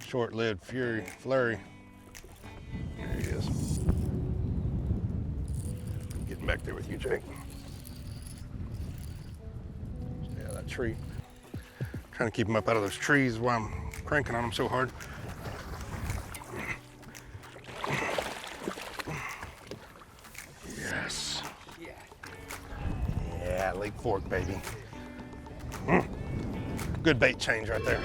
short-lived flurry. There he is. Getting back there with you, Jake. Stay out of that tree. Trying to keep him up out of those trees while I'm cranking on him so hard. Yes. Yeah, Lake Fork, baby. Good bait change right there.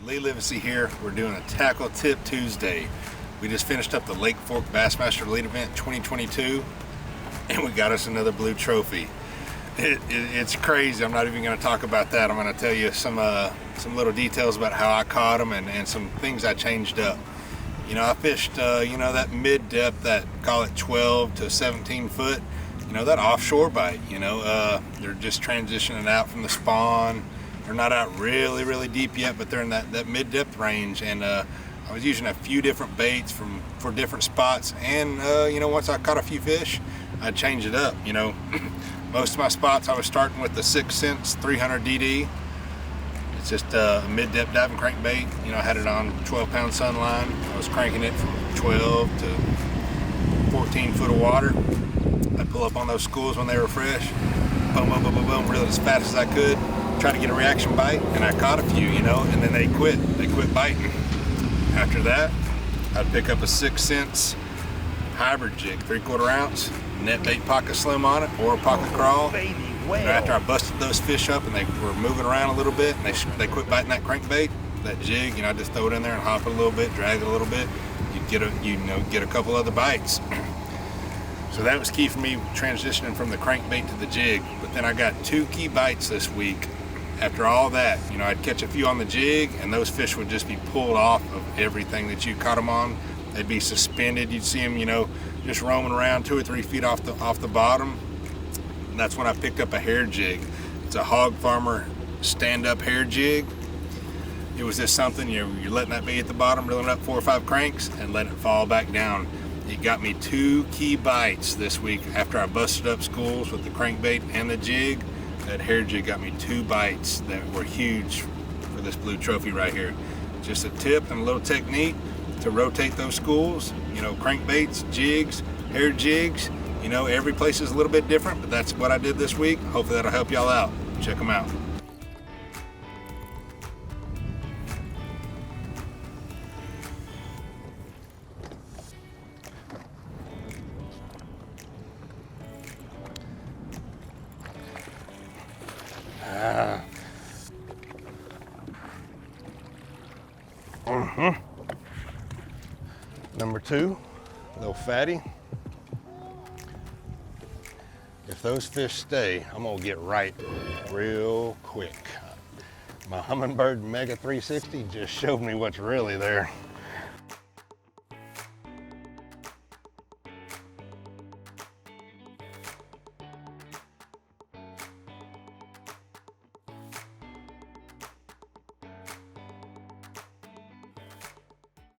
Lee Livesay here. We're doing a Tackle Tip Tuesday. We just finished up the Lake Fork Bassmaster Elite Event 2022, and we got us another blue trophy. It's crazy. I'm not even going to talk about that. I'm going to tell you some little details about how I caught them and some things I changed up. You know, I fished, that mid-depth, that call it 12 to 17 foot, that offshore bite, they're just transitioning out from the spawn. They're not out really, really deep yet, but they're in that mid-depth range. And I was using a few different baits for different spots. And, once I caught a few fish, I changed it up, Most of my spots, I was starting with the 6 cents 300 DD. It's just a mid-depth diving crankbait. I had it on 12-pound sunline. I was cranking it from 12 to 14 foot of water. I'd pull up on those schools when they were fresh. Boom, boom, boom, boom, boom, reel it as fast as I could. Try to get a reaction bite, and I caught a few, and then they quit biting. After that, I'd pick up a 6 cents hybrid jig, 3/4 ounce, net bait pocket slim on it, or a pocket crawl. And after I busted those fish up and they were moving around a little bit, and they quit biting that crankbait, that jig, I just throw it in there and hop it a little bit, drag it a little bit, get a couple other bites. So that was key for me transitioning from the crankbait to the jig. But then I got 2 key bites this week. After all that, I'd catch a few on the jig, and those fish would just be pulled off of everything that you caught them on. They'd be suspended. You'd see them, just roaming around 2 or 3 feet off the bottom. And that's when I picked up a hair jig. It's a Hog Farmer stand-up hair jig. It was just something, you're letting that bait at the bottom, reeling up 4 or 5 cranks, and letting it fall back down. It got me 2 key bites this week after I busted up schools with the crankbait and the jig. That hair jig got me 2 bites that were huge for this blue trophy right here. Just a tip and a little technique to rotate those schools. Crankbaits, jigs, hair jigs. Every place is a little bit different, but that's what I did this week. Hopefully that'll help y'all out. Check them out. Number 2, little fatty. If those fish stay, I'm gonna get right real quick. My Humminbird Mega 360 just showed me what's really there.